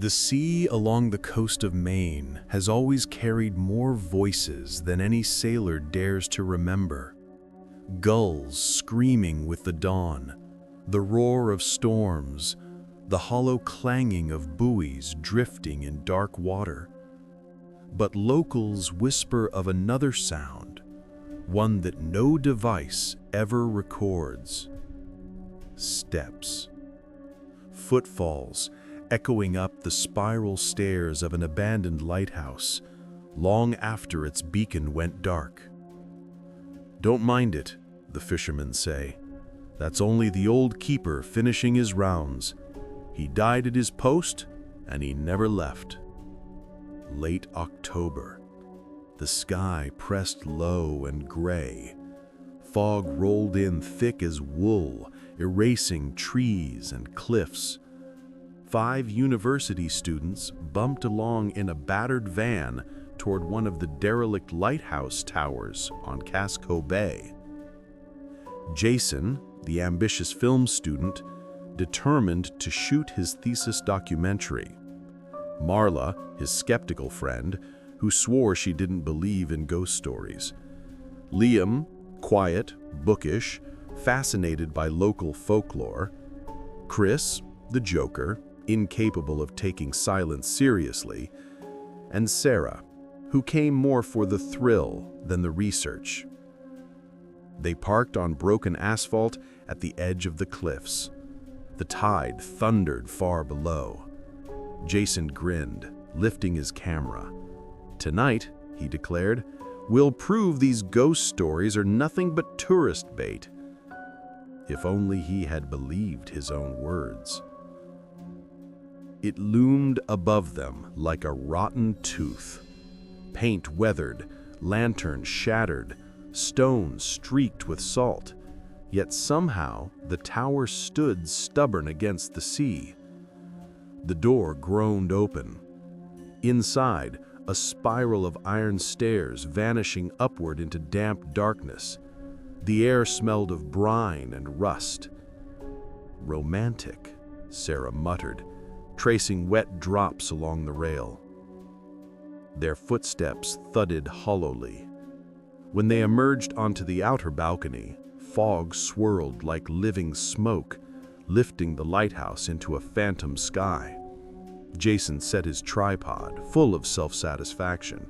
The sea along the coast of Maine has always carried more voices than any sailor dares to remember. Gulls screaming with the dawn, the roar of storms, the hollow clanging of buoys drifting in dark water. But locals whisper of another sound, one that no device ever records. Steps. Footfalls echoing up the spiral stairs of an abandoned lighthouse, long after its beacon went dark. "Don't mind it," the fishermen say. "That's only the old keeper finishing his rounds. He died at his post, and he never left." Late October. The sky pressed low and gray. Fog rolled in thick as wool, erasing trees and cliffs. 5 university students bumped along in a battered van toward one of the derelict lighthouse towers on Casco Bay. Jason, the ambitious film student, determined to shoot his thesis documentary. Marla, his skeptical friend, who swore she didn't believe in ghost stories. Liam, quiet, bookish, fascinated by local folklore. Chris, the joker, incapable of taking silence seriously. And Sarah, who came more for the thrill than the research. They parked on broken asphalt at the edge of the cliffs. The tide thundered far below. Jason grinned, lifting his camera. "Tonight," he declared, "we'll prove these ghost stories are nothing but tourist bait." If only he had believed his own words. It loomed above them like a rotten tooth. Paint weathered, lantern shattered, stone streaked with salt. Yet somehow the tower stood stubborn against the sea. The door groaned open. Inside, a spiral of iron stairs vanishing upward into damp darkness. The air smelled of brine and rust. "Romantic," Sarah muttered, tracing wet drops along the rail. Their footsteps thudded hollowly. When they emerged onto the outer balcony, fog swirled like living smoke, lifting the lighthouse into a phantom sky. Jason set his tripod, full of self-satisfaction.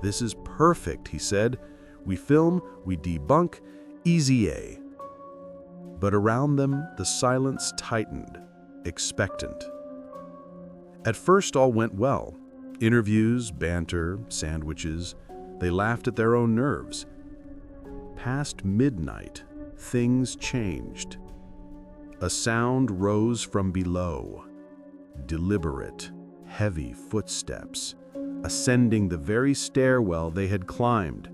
"This is perfect," he said. "We film, we debunk, easy A." But around them, the silence tightened, expectant. At first, all went well. Interviews, banter, sandwiches. They laughed at their own nerves. Past midnight, things changed. A sound rose from below. Deliberate, heavy footsteps, ascending the very stairwell they had climbed.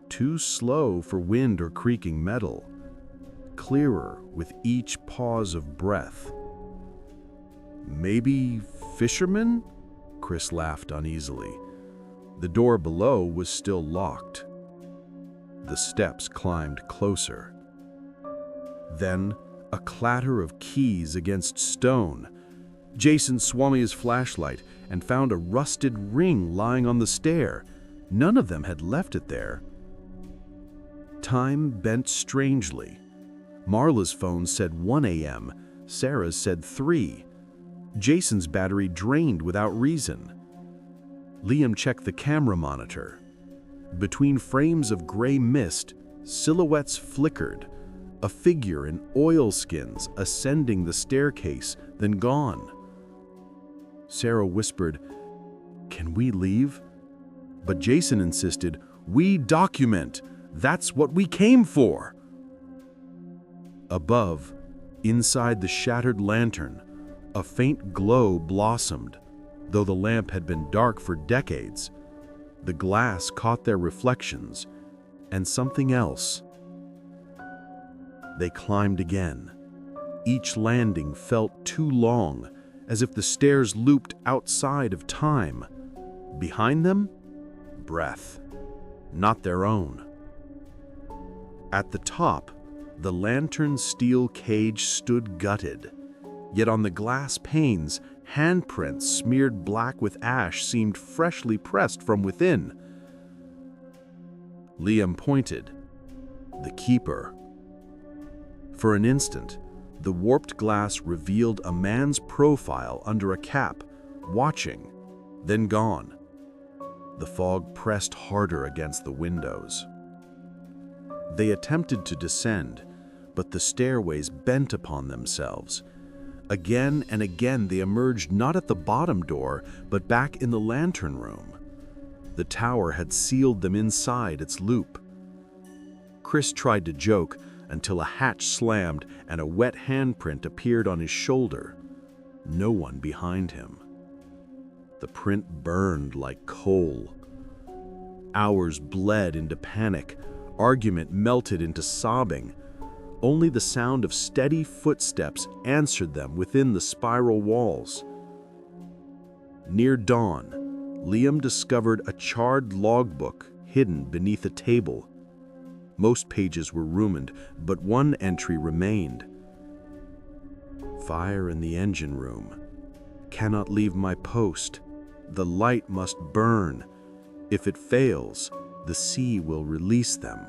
Too slow for wind or creaking metal. Clearer with each pause of breath. "Maybe fishermen?" Chris laughed uneasily. The door below was still locked. The steps climbed closer. Then, a clatter of keys against stone. Jason swung his flashlight and found a rusted ring lying on the stair. None of them had left it there. Time bent strangely. Marla's phone said 1 a.m., Sarah's said 3. Jason's battery drained without reason. Liam checked the camera monitor. Between frames of gray mist, silhouettes flickered, a figure in oilskins ascending the staircase, then gone. Sarah whispered, "Can we leave?" But Jason insisted, "We document. That's what we came for." Above, inside the shattered lantern, a faint glow blossomed, though the lamp had been dark for decades. The glass caught their reflections, and something else. They climbed again. Each landing felt too long, as if the stairs looped outside of time. Behind them, breath, not their own. At the top, the lantern's steel cage stood gutted, yet on the glass panes, Handprints smeared black with ash seemed freshly pressed from within. Liam pointed. The keeper. For an instant, the warped glass revealed a man's profile under a cap, watching, then gone. The fog pressed harder against the windows. They attempted to descend, but the stairways bent upon themselves. Again and again they emerged not at the bottom door, but back in the lantern room. The tower had sealed them inside its loop. Chris tried to joke until a hatch slammed and a wet handprint appeared on his shoulder. No one behind him. The print burned like coal. Hours bled into panic. Argument melted into sobbing. Only the sound of steady footsteps answered them within the spiral walls. Near dawn, Liam discovered a charred logbook hidden beneath a table. Most pages were ruined, but one entry remained. Fire in the engine room. Cannot leave my post. The light must burn. If it fails, the sea will release them.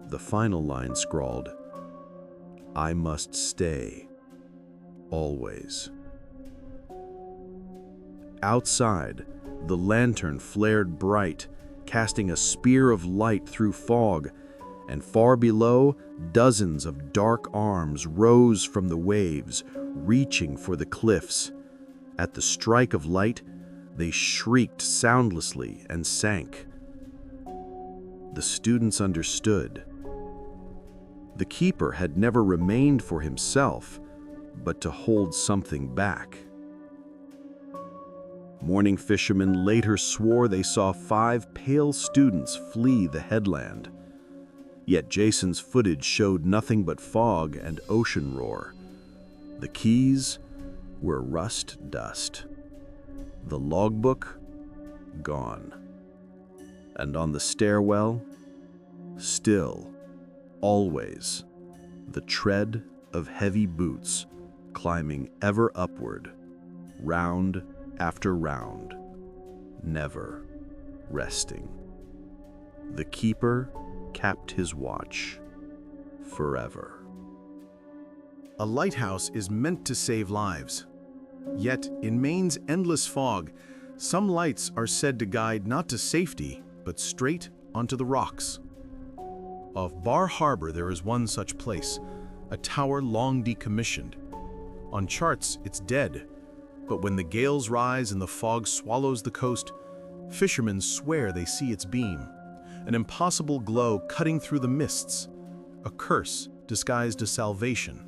The final line scrawled, I must stay. Always. Outside, the lantern flared bright, casting a spear of light through fog, and far below, dozens of dark arms rose from the waves, reaching for the cliffs. At the strike of light, they shrieked soundlessly and sank. The students understood. The keeper had never remained for himself, but to hold something back. Morning fishermen later swore they saw 5 pale students flee the headland. Yet Jason's footage showed nothing but fog and ocean roar. The keys were rust dust. The logbook, gone. And on the stairwell, still, always, the tread of heavy boots climbing ever upward, round after round, never resting. The keeper capped his watch forever. A lighthouse is meant to save lives. Yet, in Maine's endless fog, some lights are said to guide not to safety, but straight onto the rocks. Off Bar Harbor there is one such place, a tower long decommissioned. On charts it's dead, but when the gales rise and the fog swallows the coast, fishermen swear they see its beam, an impossible glow cutting through the mists, a curse disguised as salvation.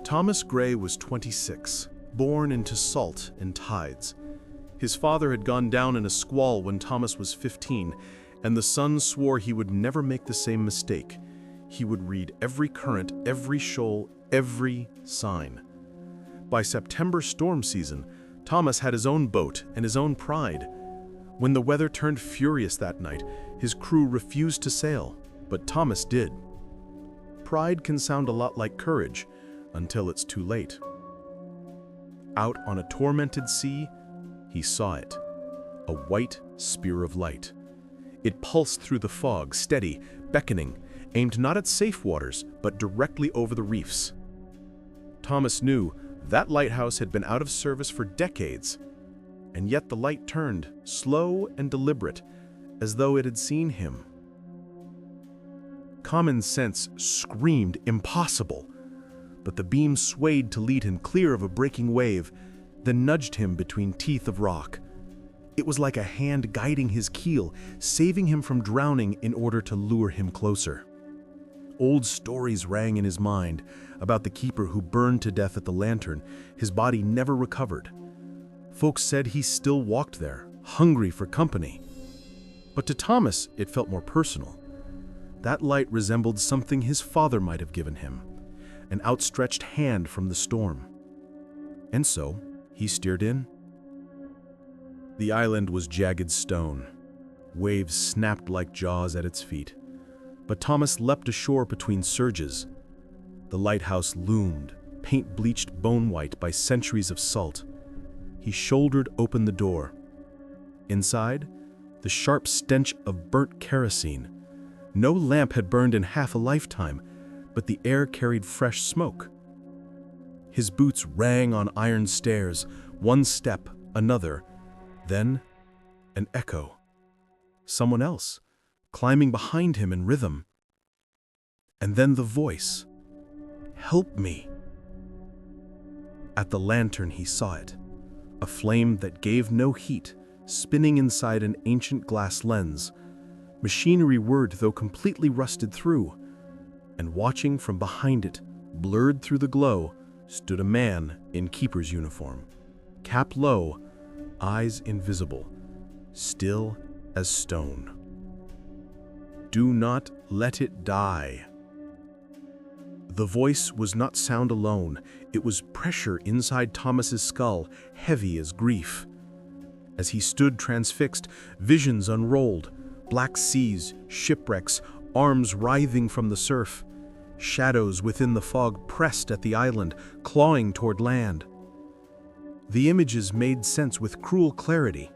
Thomas Gray was 26, born into salt and tides. His father had gone down in a squall when Thomas was 15, and the son swore he would never make the same mistake. He would read every current, every shoal, every sign. By September storm season, Thomas had his own boat and his own pride. When the weather turned furious that night, his crew refused to sail, but Thomas did. Pride can sound a lot like courage, until it's too late. Out on a tormented sea, he saw it, a white spear of light. It pulsed through the fog, steady, beckoning, aimed not at safe waters, but directly over the reefs. Thomas knew that lighthouse had been out of service for decades, and yet the light turned, slow and deliberate, as though it had seen him. Common sense screamed impossible, but the beam swayed to lead him clear of a breaking wave, then nudged him between teeth of rock. It was like a hand guiding his keel, saving him from drowning in order to lure him closer. Old stories rang in his mind about the keeper who burned to death at the lantern, his body never recovered. Folks said he still walked there, hungry for company. But to Thomas, it felt more personal. That light resembled something his father might have given him, an outstretched hand from the storm. And so, he steered in. The island was jagged stone. Waves snapped like jaws at its feet. But Thomas leapt ashore between surges. The lighthouse loomed, paint bleached bone white by centuries of salt. He shouldered open the door. Inside, the sharp stench of burnt kerosene. No lamp had burned in half a lifetime, but the air carried fresh smoke. His boots rang on iron stairs, one step, another, then an echo. Someone else, climbing behind him in rhythm. And then the voice, "Help me." At the lantern he saw it, a flame that gave no heat, spinning inside an ancient glass lens, machinery whirred though completely rusted through, and watching from behind it, blurred through the glow, stood a man in keeper's uniform, cap low, eyes invisible, still as stone. "Do not let it die." The voice was not sound alone, it was pressure inside Thomas's skull, heavy as grief. As he stood transfixed, visions unrolled, black seas, shipwrecks, arms writhing from the surf. Shadows within the fog pressed at the island, clawing toward land. The images made sense with cruel clarity.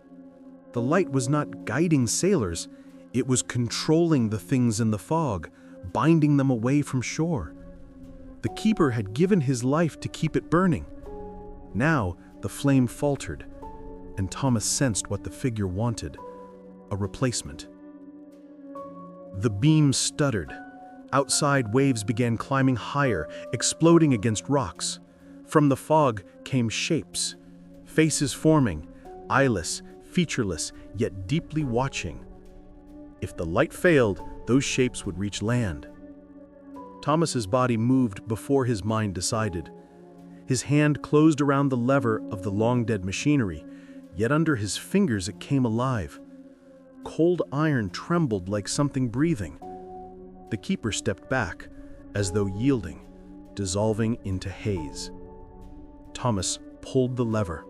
The light was not guiding sailors, it was controlling the things in the fog, binding them away from shore. The keeper had given his life to keep it burning. Now the flame faltered, and Thomas sensed what the figure wanted, a replacement. The beam stuttered. Outside, waves began climbing higher, exploding against rocks. From the fog came shapes, faces forming, eyeless, featureless, yet deeply watching. If the light failed, those shapes would reach land. Thomas's body moved before his mind decided. His hand closed around the lever of the long-dead machinery, yet under his fingers it came alive. Cold iron trembled like something breathing. The keeper stepped back, as though yielding, dissolving into haze. Thomas pulled the lever.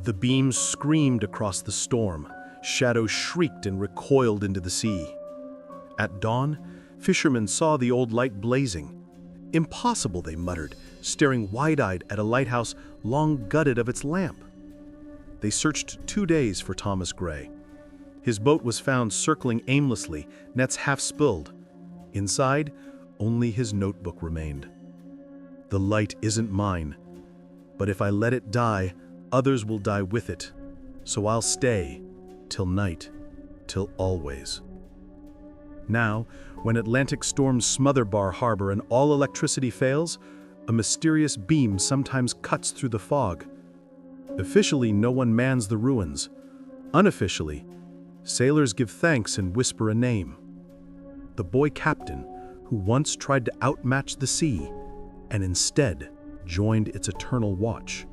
The beam screamed across the storm. Shadows shrieked and recoiled into the sea. At dawn, fishermen saw the old light blazing. Impossible, they muttered, staring wide-eyed at a lighthouse long gutted of its lamp. They searched 2 days for Thomas Gray. His boat was found circling aimlessly, nets half spilled. Inside, only his notebook remained. "The light isn't mine, but if I let it die, others will die with it. So I'll stay, till night, till always." Now, when Atlantic storms smother Bar Harbor and all electricity fails, a mysterious beam sometimes cuts through the fog. Officially, no one mans the ruins. Unofficially, sailors give thanks and whisper a name. The boy captain who once tried to outmatch the sea and instead joined its eternal watch.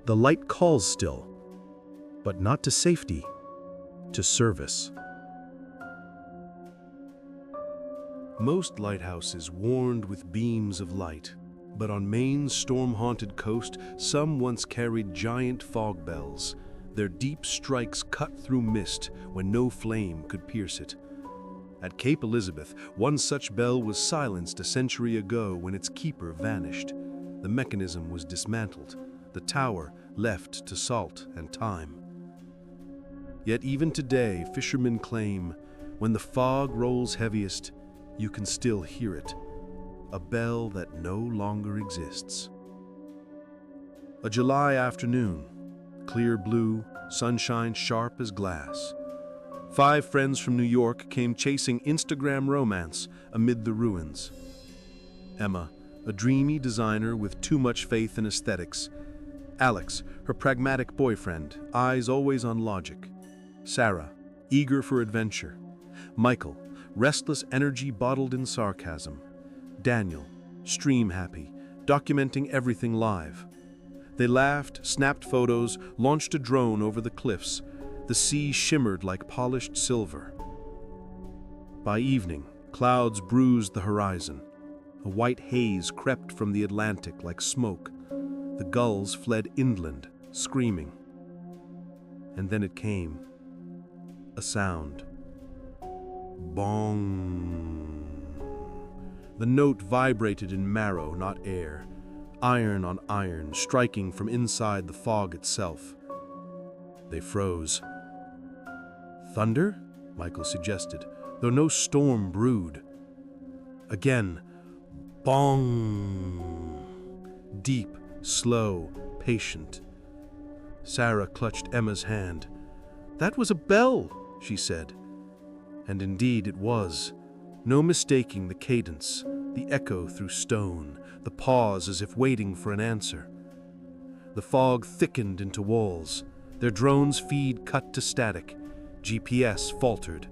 The light calls still, but not to safety, to service. Most lighthouses warned with beams of light, but on Maine's storm-haunted coast, some once carried giant fog bells. Their deep strikes cut through mist when no flame could pierce it. At Cape Elizabeth, one such bell was silenced a century ago when its keeper vanished. The mechanism was dismantled, the tower left to salt and time. Yet even today, fishermen claim, when the fog rolls heaviest, you can still hear it, a bell that no longer exists. A July afternoon, clear blue, sunshine sharp as glass. 5 friends from New York came chasing Instagram romance amid the ruins. Emma, a dreamy designer with too much faith in aesthetics. Alex, her pragmatic boyfriend, eyes always on logic. Sarah, eager for adventure. Michael, restless energy bottled in sarcasm. Daniel, stream happy, documenting everything live. They laughed, snapped photos, launched a drone over the cliffs. The sea shimmered like polished silver. By evening, clouds bruised the horizon. A white haze crept from the Atlantic like smoke. The gulls fled inland, screaming. And then it came. A sound. Bong. The note vibrated in marrow, not air, iron on iron, striking from inside the fog itself. They froze. Thunder? Michael suggested, though no storm brewed. Again, bong! Deep, slow, patient. Sarah clutched Emma's hand. "That was a bell," she said. And indeed it was. No mistaking the cadence, the echo through stone, the pause as if waiting for an answer. The fog thickened into walls. Their drone's feed cut to static. GPS faltered.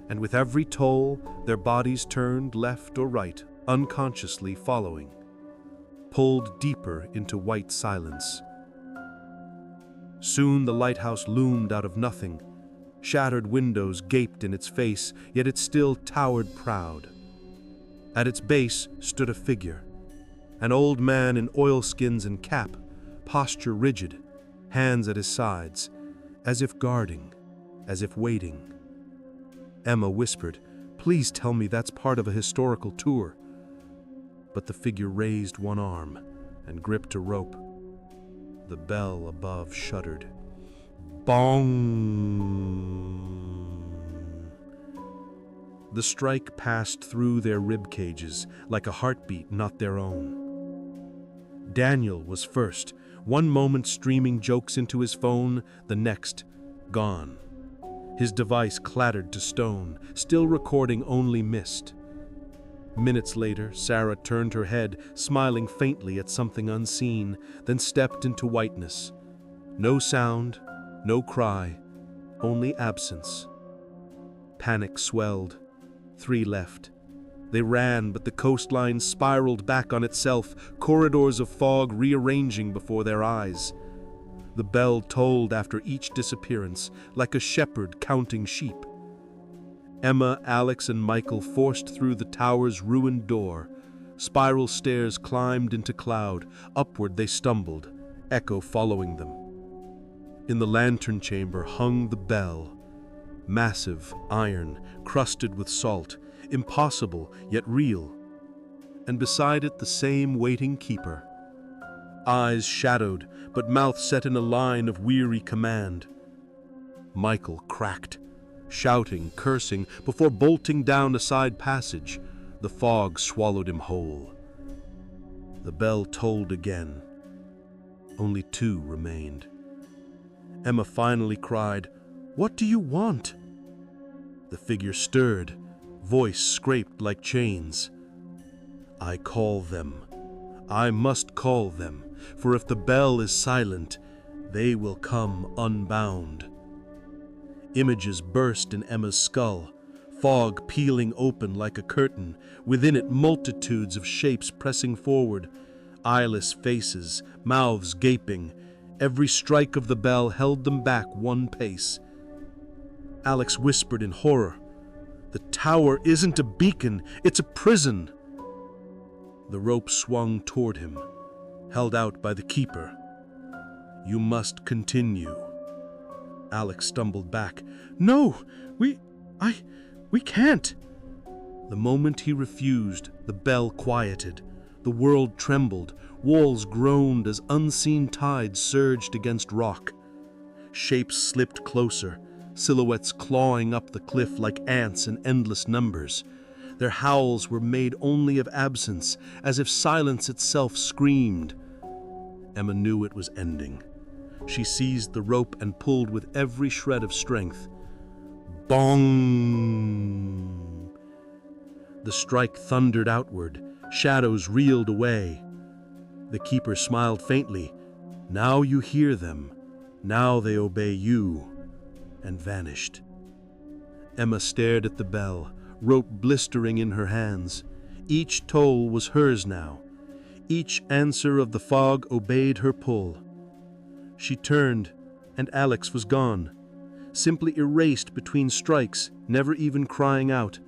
And with every toll, their bodies turned left or right, unconsciously following. Pulled deeper into white silence. Soon the lighthouse loomed out of nothing. Shattered windows gaped in its face, yet it still towered proud. At its base stood a figure. An old man in oilskins and cap, posture rigid, hands at his sides, as if guarding, as if waiting. Emma whispered, "Please tell me that's part of a historical tour." But the figure raised one arm and gripped a rope. The bell above shuddered. Bong! The strike passed through their rib cages like a heartbeat not their own. Daniel was first, one moment streaming jokes into his phone, the next, gone. His device clattered to stone, still recording only mist. Minutes later, Sarah turned her head, smiling faintly at something unseen, then stepped into whiteness. No sound, no cry, only absence. Panic swelled. 3 left. They ran, but the coastline spiraled back on itself, corridors of fog rearranging before their eyes. The bell tolled after each disappearance, like a shepherd counting sheep. Emma, Alex, and Michael forced through the tower's ruined door. Spiral stairs climbed into cloud. Upward they stumbled, echo following them. In the lantern chamber hung the bell. Massive, iron, crusted with salt, impossible yet real. And beside it the same waiting keeper. Eyes shadowed, but mouth set in a line of weary command. Michael cracked, shouting, cursing, before bolting down a side passage. The fog swallowed him whole. The bell tolled again. Only 2 remained. Emma finally cried, "What do you want?" The figure stirred, voice scraped like chains. "I call them. I must call them, for if the bell is silent, they will come unbound." Images burst in Emma's skull, fog peeling open like a curtain, within it multitudes of shapes pressing forward, eyeless faces, mouths gaping. Every strike of the bell held them back 1 pace. Alex whispered in horror, "The tower isn't a beacon, it's a prison." The rope swung toward him, held out by the keeper. "You must continue." Alex stumbled back. "No, we can't." The moment he refused, the bell quieted. The world trembled, walls groaned as unseen tides surged against rock. Shapes slipped closer, silhouettes clawing up the cliff like ants in endless numbers. Their howls were made only of absence, as if silence itself screamed. Emma knew it was ending. She seized the rope and pulled with every shred of strength. Bong! The strike thundered outward. Shadows reeled away. The keeper smiled faintly. "Now you hear them. Now they obey you," and vanished. Emma stared at the bell, rope blistering in her hands. Each toll was hers now. Each answer of the fog obeyed her pull. She turned, and Alex was gone, simply erased between strikes, never even crying out.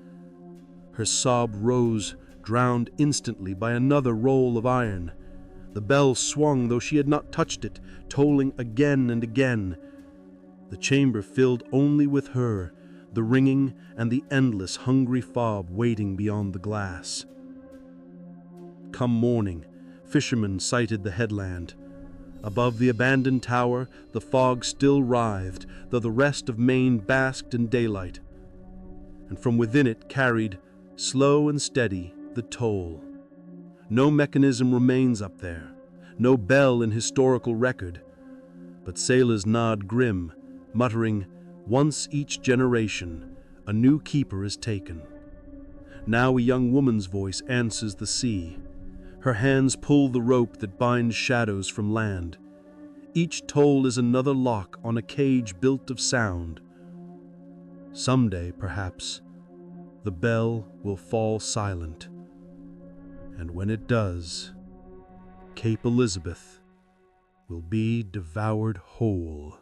Her sob rose, drowned instantly by another roll of iron. The bell swung, though she had not touched it, tolling again and again. The chamber filled only with her, the ringing and the endless hungry fob waiting beyond the glass. come morning, fishermen sighted the headland. Above the abandoned tower, the fog still writhed, though the rest of Maine basked in daylight. And from within it carried, slow and steady, the toll. No mechanism remains up there, no bell in historical record, but sailors nod grim, muttering, once each generation, a new keeper is taken. Now a young woman's voice answers the sea. Her hands pull the rope that binds shadows from land. Each toll is another lock on a cage built of sound. Someday, perhaps, the bell will fall silent. And when it does, Cape Elizabeth will be devoured whole.